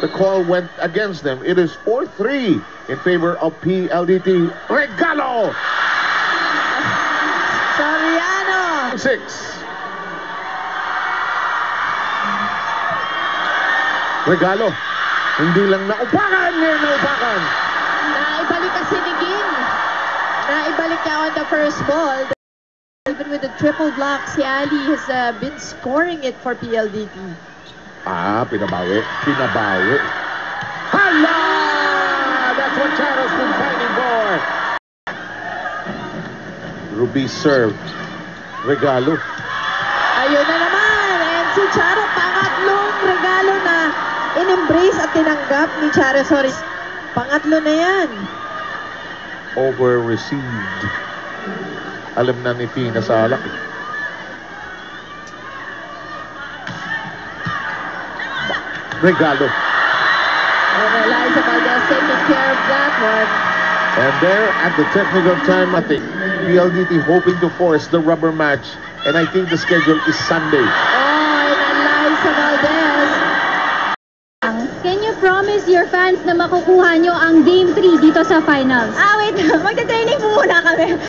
the call went against them. It is 4-3 in favor of PLDT. Regalo! Soriano! 6. Regalo. Hindi lang naupakan. Ngayon naupakan. Naibalik kasi ni Ging. Naibalik niya on the first ball. Even with the triple block, si Ali has been scoring it for PLDT. Pinabawi. Pinabawi. Hala! That's what Charo's been fighting for. Ruby served. Regalo. Ayun na naman. And si Charo, pangatlong regalo na in-embrace at tinanggap ni Charo Soris. Pangatlo na yan. Over-received. Alam na ni Tina sa alak. Regalo. And Eliza Valdez taking care of that one. And there at the technical time, I think PLDT hoping to force the rubber match. And I think the schedule is Sunday. Oh, and Eliza Valdez. Can you promise your fans na makukuha nyo ang Game 3 dito sa finals? Wait. Magta-training po muna kami.